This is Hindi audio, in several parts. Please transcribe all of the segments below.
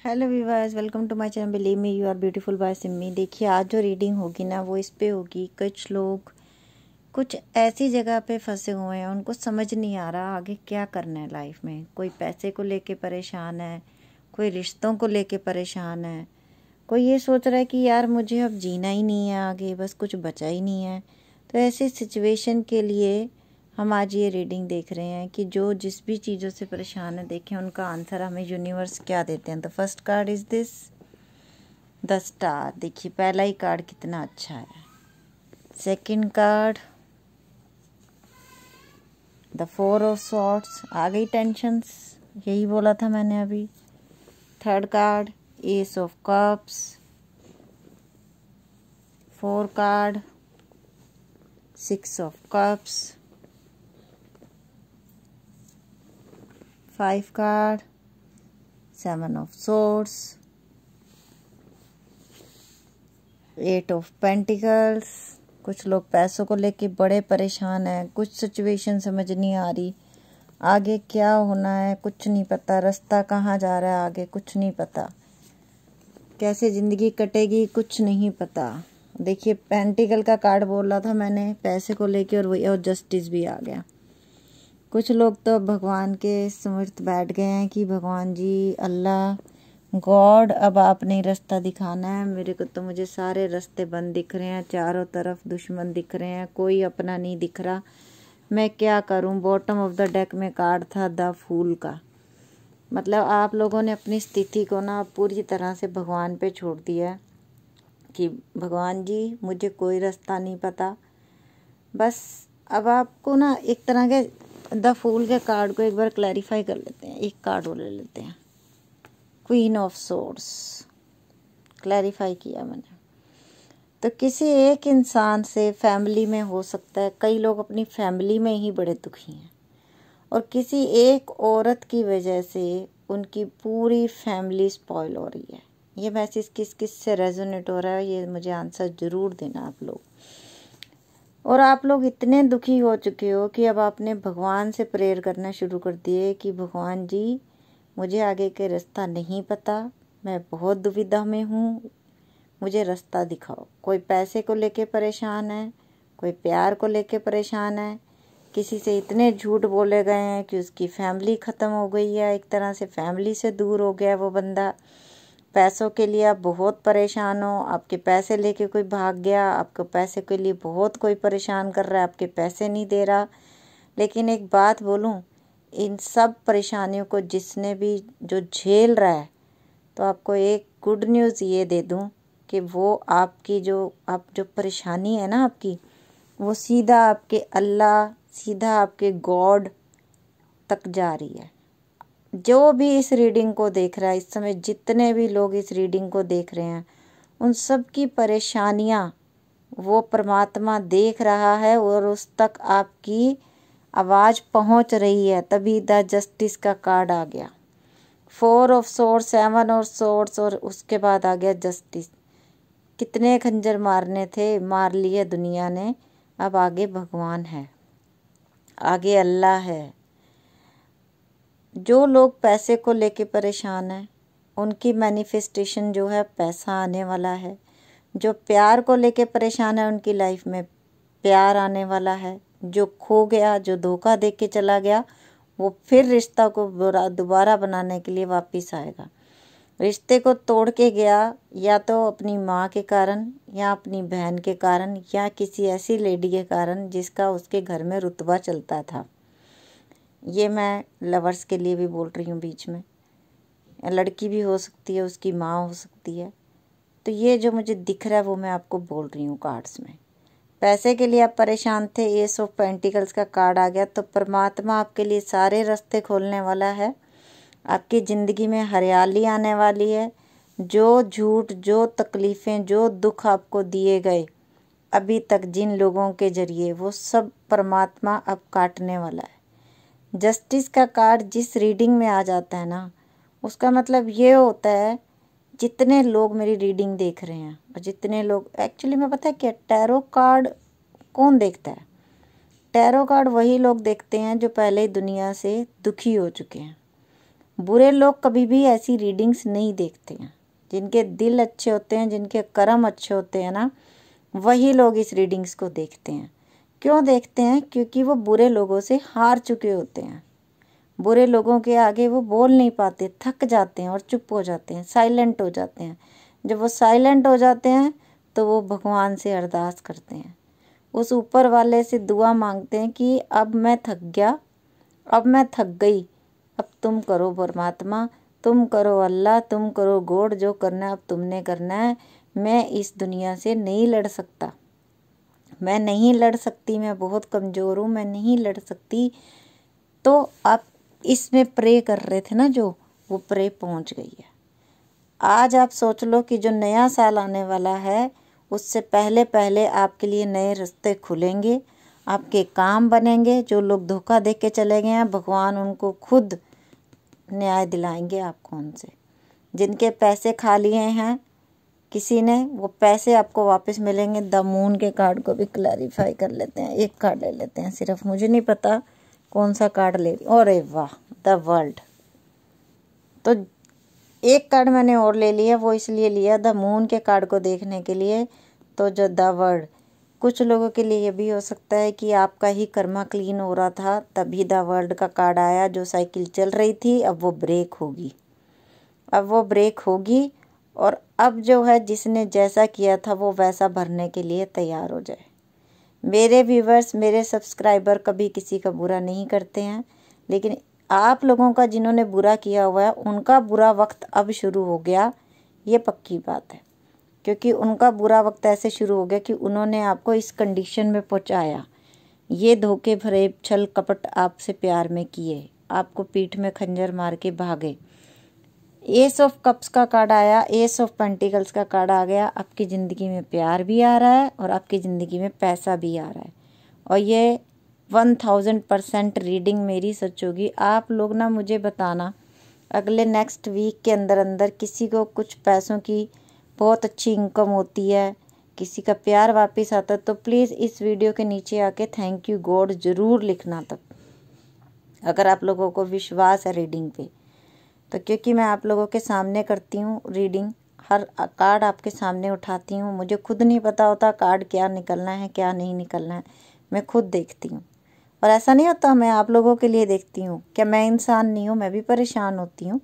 Hello viewers, welcome to my channel believe me you are beautiful by Simmi. देखिए, आज जो रीडिंग होगी ना वो इस पे होगी। कुछ लोग कुछ ऐसी जगह पे फंसे हुए हैं, उनको समझ नहीं आ रहा आगे क्या करना है लाइफ में। कोई पैसे को लेके परेशान है, कोई रिश्तों को लेके परेशान है, कोई ये सोच रहा है कि यार मुझे अब जीना ही नहीं है, आगे बस कुछ बचा ही नहीं है। तो ऐसी सिचुएशन के लिए हम आज ये रीडिंग देख रहे हैं कि जो जिस भी चीज़ों से परेशान है, देखें उनका आंसर हमें यूनिवर्स क्या देते हैं। The first card is this, the star. देखिए पहला ही कार्ड कितना अच्छा है। Second card the four of swords, आ गई टेंशन्स, यही बोला था मैंने अभी। Third card ace of cups. Four card six of cups. 5 card 7 of swords, 8 of pentacles। कुछ लोग पैसों को लेके बड़े परेशान हैं, कुछ सिचुएशन समझ नहीं आ रही, आगे क्या होना है कुछ नहीं पता, रास्ता कहाँ जा रहा है आगे कुछ नहीं पता, कैसे ज़िंदगी कटेगी कुछ नहीं पता। देखिए पेंटिकल का कार्ड बोल रहा था मैंने पैसे को लेके, और वही और जस्टिस भी आ गया। कुछ लोग तो भगवान के समर्थ बैठ गए हैं कि भगवान जी, अल्लाह, गॉड, अब आपने रास्ता दिखाना है मेरे को। तो मुझे सारे रास्ते बंद दिख रहे हैं, चारों तरफ दुश्मन दिख रहे हैं, कोई अपना नहीं दिख रहा, मैं क्या करूं। बॉटम ऑफ द डेक में कार्ड था द फूल का। मतलब आप लोगों ने अपनी स्थिति को ना पूरी तरह से भगवान पे छोड़ दिया कि भगवान जी मुझे कोई रास्ता नहीं पता। बस अब आपको ना एक तरह के द फूल के कार्ड को एक बार क्लैरिफाई कर लेते हैं। एक कार्ड और ले लेते हैं, क्वीन ऑफ सोर्ड्स। क्लैरिफाई किया मैंने। तो किसी एक इंसान से फैमिली में हो सकता है, कई लोग अपनी फैमिली में ही बड़े दुखी हैं, और किसी एक औरत की वजह से उनकी पूरी फैमिली स्पॉइल हो रही है। ये मैसेज किस किस से रेजोनेट हो रहा है, ये मुझे आंसर ज़रूर देना आप लोग। और आप लोग इतने दुखी हो चुके हो कि अब आपने भगवान से प्रेयर करना शुरू कर दिए कि भगवान जी मुझे आगे के रास्ता नहीं पता, मैं बहुत दुविधा में हूँ, मुझे रास्ता दिखाओ। कोई पैसे को लेके परेशान है, कोई प्यार को लेके परेशान है, किसी से इतने झूठ बोले गए हैं कि उसकी फैमिली ख़त्म हो गई है, एक तरह से फैमिली से दूर हो गया वो बंदा। पैसों के लिए आप बहुत परेशान हो, आपके पैसे लेके कोई भाग गया, आपको पैसे के लिए बहुत कोई परेशान कर रहा है, आपके पैसे नहीं दे रहा। लेकिन एक बात बोलूं, इन सब परेशानियों को जिसने भी जो झेल रहा है, तो आपको एक गुड न्यूज़ ये दे दूं कि वो आपकी जो परेशानी है ना आपकी, वो सीधा आपके अल्लाह, सीधा आपके गॉड तक जा रही है। जो भी इस रीडिंग को देख रहा है इस समय, जितने भी लोग इस रीडिंग को देख रहे हैं, उन सब की परेशानियां वो परमात्मा देख रहा है, और उस तक आपकी आवाज़ पहुंच रही है। तभी द जस्टिस का कार्ड आ गया, 4 ऑफ सोर्ड्स, 7 ऑफ सोर्ड्स, और उसके बाद आ गया जस्टिस। कितने खंजर मारने थे, मार लिए दुनिया ने, अब आगे भगवान है, आगे अल्लाह है। जो लोग पैसे को लेके परेशान हैं उनकी मैनिफेस्टेशन जो है पैसा आने वाला है। जो प्यार को लेके परेशान है उनकी लाइफ में प्यार आने वाला है। जो खो गया, जो धोखा दे के चला गया, वो फिर रिश्ता को दोबारा बनाने के लिए वापस आएगा। रिश्ते को तोड़ के गया, या तो अपनी माँ के कारण, या अपनी बहन के कारण, या किसी ऐसी लेडी के कारण जिसका उसके घर में रुतबा चलता था। ये मैं लवर्स के लिए भी बोल रही हूँ बीच में, लड़की भी हो सकती है, उसकी माँ हो सकती है। तो ये जो मुझे दिख रहा है वो मैं आपको बोल रही हूँ कार्ड्स में। पैसे के लिए आप परेशान थे, एस ऑफ पेंटिकल्स का कार्ड आ गया। तो परमात्मा आपके लिए सारे रास्ते खोलने वाला है, आपकी ज़िंदगी में हरियाली आने वाली है। जो झूठ, जो तकलीफ़ें, जो दुख आपको दिए गए अभी तक जिन लोगों के ज़रिए, वो सब परमात्मा अब काटने वाला है। जस्टिस का कार्ड जिस रीडिंग में आ जाता है ना, उसका मतलब ये होता है जितने लोग मेरी रीडिंग देख रहे हैं, और जितने लोग एक्चुअली में पता है क्या, टैरो कार्ड कौन देखता है? टैरो कार्ड वही लोग देखते हैं जो पहले ही दुनिया से दुखी हो चुके हैं। बुरे लोग कभी भी ऐसी रीडिंग्स नहीं देखते हैं। जिनके दिल अच्छे होते हैं, जिनके कर्म अच्छे होते हैं ना, वही लोग इस रीडिंग्स को देखते हैं। क्यों देखते हैं? क्योंकि वो बुरे लोगों से हार चुके होते हैं। बुरे लोगों के आगे वो बोल नहीं पाते, थक जाते हैं और चुप हो जाते हैं, साइलेंट हो जाते हैं। जब वो साइलेंट हो जाते हैं तो वो भगवान से अरदास करते हैं, उस ऊपर वाले से दुआ मांगते हैं कि अब मैं थक गया, अब मैं थक गई, अब तुम करो परमात्मा, तुम करो अल्लाह, तुम करो गॉड, जो करना है अब तुमने करना है। मैं इस दुनिया से नहीं लड़ सकता, मैं नहीं लड़ सकती, मैं बहुत कमज़ोर हूँ, मैं नहीं लड़ सकती। तो आप इसमें प्रे कर रहे थे ना, जो वो प्रे पहुँच गई है। आज आप सोच लो कि जो नया साल आने वाला है उससे पहले पहले आपके लिए नए रास्ते खुलेंगे, आपके काम बनेंगे। जो लोग धोखा दे के चले गए हैं, भगवान उनको खुद न्याय दिलाएंगे आपको उनसे। जिनके पैसे खा लिए हैं किसी ने, वो पैसे आपको वापस मिलेंगे। द मून के कार्ड को भी क्लैरिफाई कर लेते हैं, एक कार्ड ले लेते हैं सिर्फ, मुझे नहीं पता कौन सा कार्ड ले रही। अरे वाह, द वर्ल्ड। तो एक कार्ड मैंने और ले लिया, वो इसलिए लिया द मून के कार्ड को देखने के लिए। तो जो द वर्ल्ड, कुछ लोगों के लिए ये भी हो सकता है कि आपका ही कर्मा क्लीन हो रहा था, तभी द वर्ल्ड का कार्ड आया। जो साइकिल चल रही थी अब वो ब्रेक होगी, अब वो ब्रेक होगी। और अब जो है जिसने जैसा किया था वो वैसा भरने के लिए तैयार हो जाए। मेरे व्यूवर्स, मेरे सब्सक्राइबर कभी किसी का बुरा नहीं करते हैं, लेकिन आप लोगों का जिन्होंने बुरा किया हुआ है उनका बुरा वक्त अब शुरू हो गया, ये पक्की बात है। क्योंकि उनका बुरा वक्त ऐसे शुरू हो गया कि उन्होंने आपको इस कंडीशन में पहुंचाया। ये धोखे भरे छल कपट आपसे प्यार में किए, आपको पीठ में खंजर मार के भागे। एस ऑफ कप्स का कार्ड आया, एस ऑफ पेंटिकल्स का कार्ड आ गया। आपकी ज़िंदगी में प्यार भी आ रहा है और आपकी ज़िंदगी में पैसा भी आ रहा है। और ये 1000% रीडिंग मेरी सच होगी। आप लोग ना मुझे बताना अगले नेक्स्ट वीक के अंदर अंदर किसी को कुछ पैसों की बहुत अच्छी इनकम होती है, किसी का प्यार वापस आता है, तो प्लीज़ इस वीडियो के नीचे आके थैंक यू गॉड ज़रूर लिखना तक, अगर आप लोगों को विश्वास है रीडिंग पे। तो क्योंकि मैं आप लोगों के सामने करती हूँ रीडिंग, हर कार्ड आपके सामने उठाती हूँ। मुझे खुद नहीं पता होता कार्ड क्या निकलना है क्या नहीं निकलना है, मैं खुद देखती हूँ। और ऐसा नहीं होता मैं आप लोगों के लिए देखती हूँ, क्या मैं इंसान नहीं हूँ? मैं भी परेशान होती हूँ,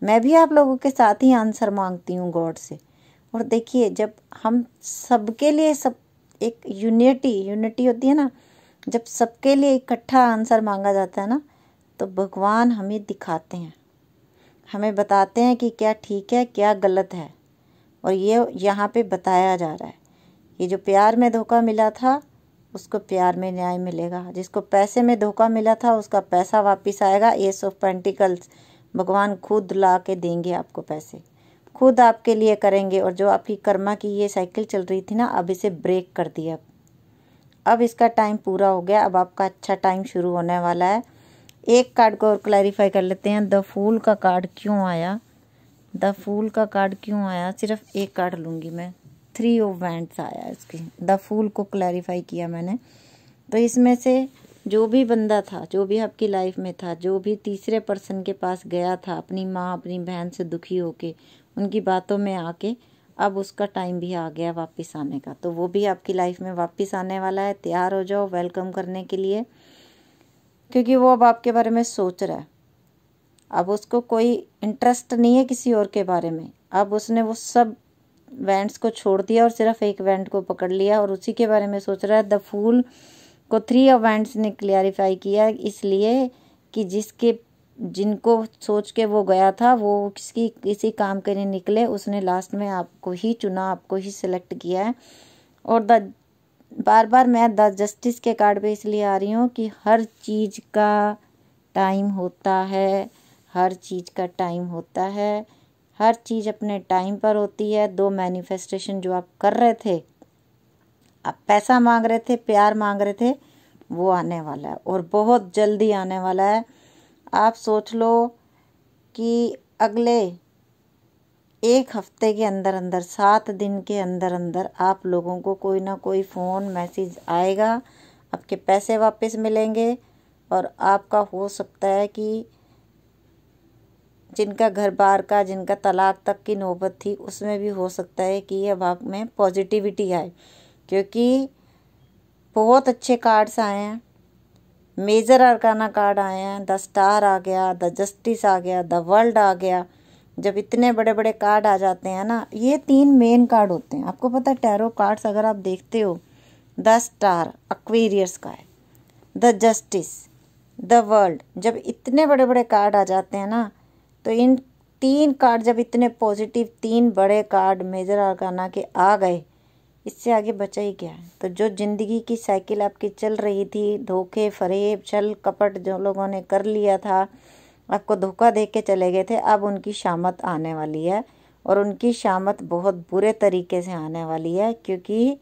मैं भी आप लोगों के साथ ही आंसर मांगती हूँ गॉड से। और देखिए, जब हम सबके लिए सब एक यूनिटी होती है ना, जब सबके लिए इकट्ठा आंसर मांगा जाता है ना, तो भगवान हमें दिखाते हैं, हमें बताते हैं कि क्या ठीक है क्या गलत है। और ये यहाँ पे बताया जा रहा है, ये जो प्यार में धोखा मिला था उसको प्यार में न्याय मिलेगा, जिसको पैसे में धोखा मिला था उसका पैसा वापस आएगा। एस ऑफ पेंटिकल्स, भगवान खुद ला के देंगे आपको पैसे, खुद आपके लिए करेंगे। और जो आपकी कर्मा की ये साइकिल चल रही थी ना, अब इसे ब्रेक कर दिया, अब इसका टाइम पूरा हो गया, अब आपका अच्छा टाइम शुरू होने वाला है। एक कार्ड को और क्लैरिफाई कर लेते हैं। द फूल का कार्ड क्यों आया? द फूल का कार्ड क्यों आया? सिर्फ एक कार्ड लूँगी मैं। 3 ऑफ वैंड्स आया इसकी। द फूल को क्लैरिफाई किया मैंने। तो इसमें से जो भी बंदा था, जो भी आपकी लाइफ में था, जो भी तीसरे पर्सन के पास गया था अपनी माँ अपनी बहन से दुखी होके, उनकी बातों में आके, अब उसका टाइम भी आ गया वापस आने का। तो वो भी आपकी लाइफ में वापस आने वाला है। तैयार हो जाओ वेलकम करने के लिए, क्योंकि वो अब आपके बारे में सोच रहा है। अब उसको कोई इंटरेस्ट नहीं है किसी और के बारे में, अब उसने वो सब वेंट्स को छोड़ दिया और सिर्फ एक वेंट को पकड़ लिया और उसी के बारे में सोच रहा है। द फूल को 3 ऑफ वेंट्स ने क्लैरिफाई किया, इसलिए कि जिनको सोच के वो गया था वो किसी काम के नहीं निकले, उसने लास्ट में आपको ही चुना, आपको ही सिलेक्ट किया है। और बार बार मैं द जस्टिस के कार्ड पे इसलिए आ रही हूँ कि हर चीज़ का टाइम होता है, हर चीज़ का टाइम होता है, हर चीज़ अपने टाइम पर होती है। 2 मैनिफेस्टेशन जो आप कर रहे थे, आप पैसा मांग रहे थे, प्यार मांग रहे थे, वो आने वाला है और बहुत जल्दी आने वाला है। आप सोच लो कि अगले 1 हफ्ते के अंदर अंदर, 7 दिन के अंदर अंदर आप लोगों को कोई ना कोई फ़ोन मैसेज आएगा, आपके पैसे वापस मिलेंगे। और आपका हो सकता है कि जिनका घर बार का, जिनका तलाक तक की नौबत थी, उसमें भी हो सकता है कि अब आप में पॉजिटिविटी आए, क्योंकि बहुत अच्छे कार्ड्स आए हैं। मेजर अरकाना कार्ड आए हैं, द स्टार आ गया, द जस्टिस आ गया, द वर्ल्ड आ गया। जब इतने बड़े बड़े कार्ड आ जाते हैं ना, ये 3 मेन कार्ड होते हैं। आपको पता है टैरो कार्ड्स अगर आप देखते हो, द स्टार एक्वेरियस का है, द जस्टिस, द वर्ल्ड, जब इतने बड़े बड़े कार्ड आ जाते हैं ना, तो इन 3 कार्ड जब इतने पॉजिटिव 3 बड़े कार्ड मेजर अरकाना के आ गए, इससे आगे बचा ही क्या है। तो जो जिंदगी की साइकिल आपकी चल रही थी, धोखे फरेब छल कपट जो लोगों ने कर लिया था, आपको धोखा दे के चले गए थे, अब उनकी शामत आने वाली है। और उनकी शामत बहुत बुरे तरीके से आने वाली है, क्योंकि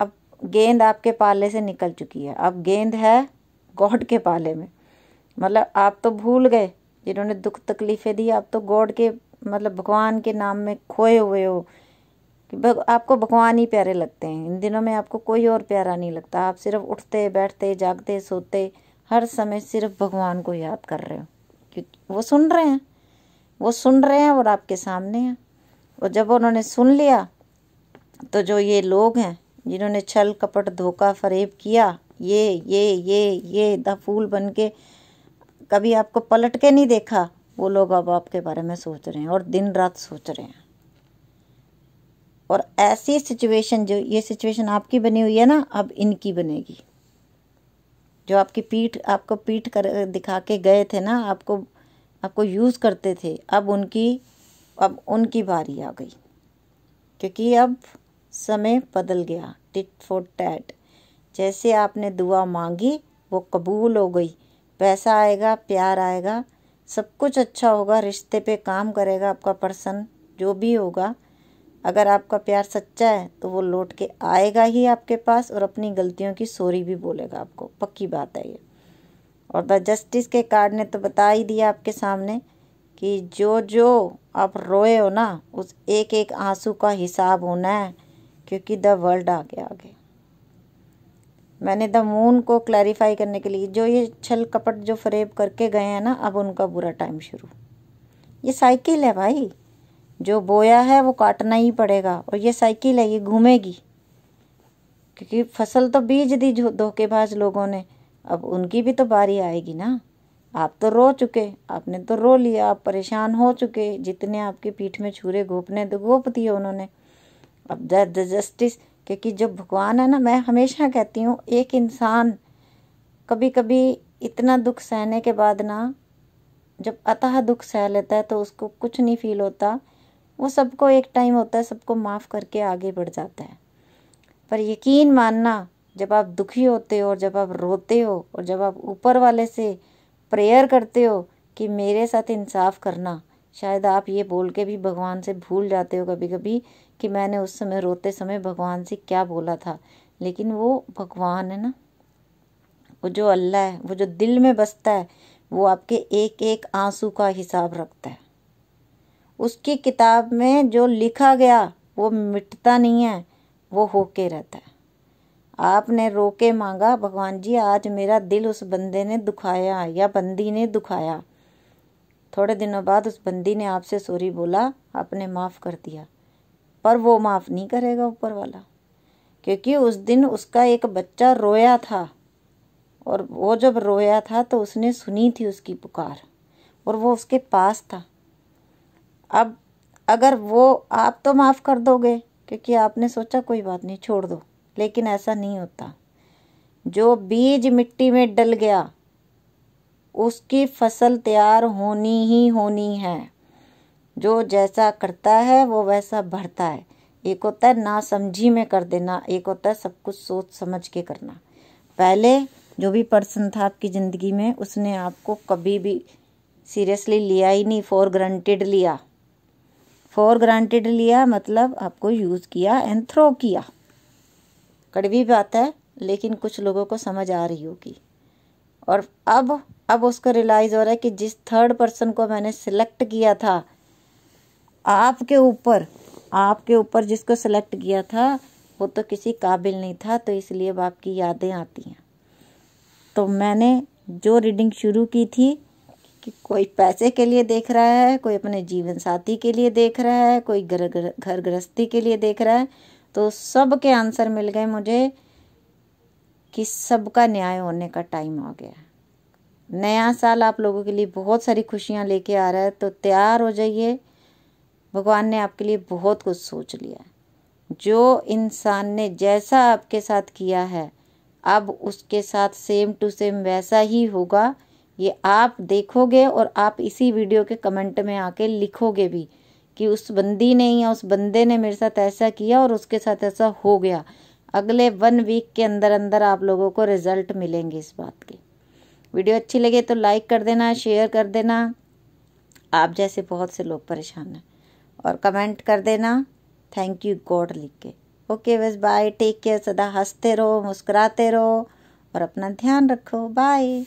अब गेंद आपके पाले से निकल चुकी है। अब गेंद है गॉड के पाले में। मतलब आप तो भूल गए, जिन्होंने दुख तकलीफ़ें दी, आप तो गॉड के मतलब भगवान के नाम में खोए हुए हो कि आपको भगवान ही प्यारे लगते हैं। इन दिनों में आपको कोई और प्यारा नहीं लगता। आप सिर्फ उठते बैठते जागते सोते हर समय सिर्फ भगवान को याद कर रहे हो, क्योंकि वो सुन रहे हैं, वो सुन रहे हैं और आपके सामने हैं। और जब उन्होंने सुन लिया, तो जो ये लोग हैं जिन्होंने छल कपट धोखा फरेब किया, ये द फूल बन के कभी आपको पलट के नहीं देखा, वो लोग अब आपके बारे में सोच रहे हैं और दिन रात सोच रहे हैं। और ऐसी सिचुएशन, जो ये सिचुएशन आपकी बनी हुई है ना, अब इनकी बनेगी। जो आपकी आपको पीठ कर दिखा के गए थे ना, आपको यूज़ करते थे, अब उनकी बारी आ गई, क्योंकि अब समय बदल गया। टिट फॉर टैट, जैसे आपने दुआ मांगी वो कबूल हो गई। पैसा आएगा, प्यार आएगा, सब कुछ अच्छा होगा, रिश्ते पे काम करेगा आपका पर्सन जो भी होगा। अगर आपका प्यार सच्चा है तो वो लौट के आएगा ही आपके पास, और अपनी गलतियों की सॉरी भी बोलेगा आपको, पक्की बात है ये। और द जस्टिस के कार्ड ने तो बता ही दिया आपके सामने कि जो आप रोए हो ना, उस एक एक आंसू का हिसाब होना है, क्योंकि द वर्ल्ड आ गया आगे। मैंने द मून को क्लैरिफाई करने के लिए, जो ये छल कपट जो फरेब करके गए हैं ना, अब उनका बुरा टाइम शुरू। ये साइकिल है भाई, जो बोया है वो काटना ही पड़ेगा, और ये साइकिल है, ये घूमेगी। क्योंकि फसल तो बीज दी जो धोखेबाज लोगों ने, अब उनकी भी तो बारी आएगी ना। आप तो रो चुके, आपने तो रो लिया, आप परेशान हो चुके, जितने आपकी पीठ में छुरे घोपने तो घोप दिए उन्होंने। अब द जस्टिस, क्योंकि जो भगवान है ना, मैं हमेशा कहती हूँ, एक इंसान कभी कभी इतना दुख सहने के बाद ना, जब अतः दुख सह लेता है तो उसको कुछ नहीं फील होता। वो सबको एक टाइम होता है, सबको माफ़ करके आगे बढ़ जाता है। पर यकीन मानना, जब आप दुखी होते हो और जब आप रोते हो और जब आप ऊपर वाले से प्रेयर करते हो कि मेरे साथ इंसाफ करना, शायद आप ये बोल के भी भगवान से भूल जाते हो कभी कभी कि मैंने उस समय रोते समय भगवान से क्या बोला था। लेकिन वो भगवान है ना, वो जो अल्लाह है, वो जो दिल में बसता है, वो आपके एक एक आंसू का हिसाब रखता है। उसकी किताब में जो लिखा गया वो मिटता नहीं है, वो होके रहता है। आपने रो के मांगा, भगवान जी आज मेरा दिल उस बंदे ने दुखाया या बंदी ने दुखाया। थोड़े दिनों बाद उस बंदी ने आपसे सॉरी बोला, आपने माफ़ कर दिया, पर वो माफ़ नहीं करेगा ऊपर वाला, क्योंकि उस दिन उसका एक बच्चा रोया था, और वो जब रोया था तो उसने सुनी थी उसकी पुकार, और वो उसके पास था। अब अगर वो, आप तो माफ़ कर दोगे क्योंकि आपने सोचा कोई बात नहीं छोड़ दो, लेकिन ऐसा नहीं होता। जो बीज मिट्टी में डल गया उसकी फसल तैयार होनी ही होनी है। जो जैसा करता है वो वैसा भरता है। एक होता है ना समझी में कर देना, एक होता है सब कुछ सोच समझ के करना। पहले जो भी पर्सन था आपकी ज़िंदगी में, उसने आपको कभी भी सीरियसली लिया ही नहीं, फॉर ग्रांटेड लिया। फॉर ग्रांटेड लिया मतलब आपको यूज़ किया एंड थ्रो किया। कड़वी बात है, लेकिन कुछ लोगों को समझ आ रही होगी। और अब उसको रियलाइज़ हो रहा है कि जिस थर्ड पर्सन को मैंने सिलेक्ट किया था, आपके ऊपर जिसको सिलेक्ट किया था वो तो किसी काबिल नहीं था, तो इसलिए अब आपकी यादें आती हैं। तो मैंने जो रीडिंग शुरू की थी कि कोई पैसे के लिए देख रहा है, कोई अपने जीवन साथी के लिए देख रहा है, कोई घर गृहस्थी के लिए देख रहा है। तो सब के आंसर मिल गए मुझे कि सबका न्याय होने का टाइम आ गया। नया साल आप लोगों के लिए बहुत सारी खुशियां लेके आ रहा है, तो तैयार हो जाइए। भगवान ने आपके लिए बहुत कुछ सोच लिया है। जो इंसान ने जैसा आपके साथ किया है, अब उसके साथ सेम टू सेम वैसा ही होगा। ये आप देखोगे और आप इसी वीडियो के कमेंट में आके लिखोगे भी कि उस बंदी ने या उस बंदे ने मेरे साथ ऐसा किया और उसके साथ ऐसा हो गया। अगले 1 वीक के अंदर अंदर आप लोगों को रिजल्ट मिलेंगे इस बात के। वीडियो अच्छी लगे तो लाइक कर देना, शेयर कर देना। आप जैसे बहुत से लोग परेशान हैं, और कमेंट कर देना थैंक यू गॉड लिख के। ओके बस बाय, टेक केयर। सदा हंसते रहो, मुस्कुराते रहो और अपना ध्यान रखो। बाय।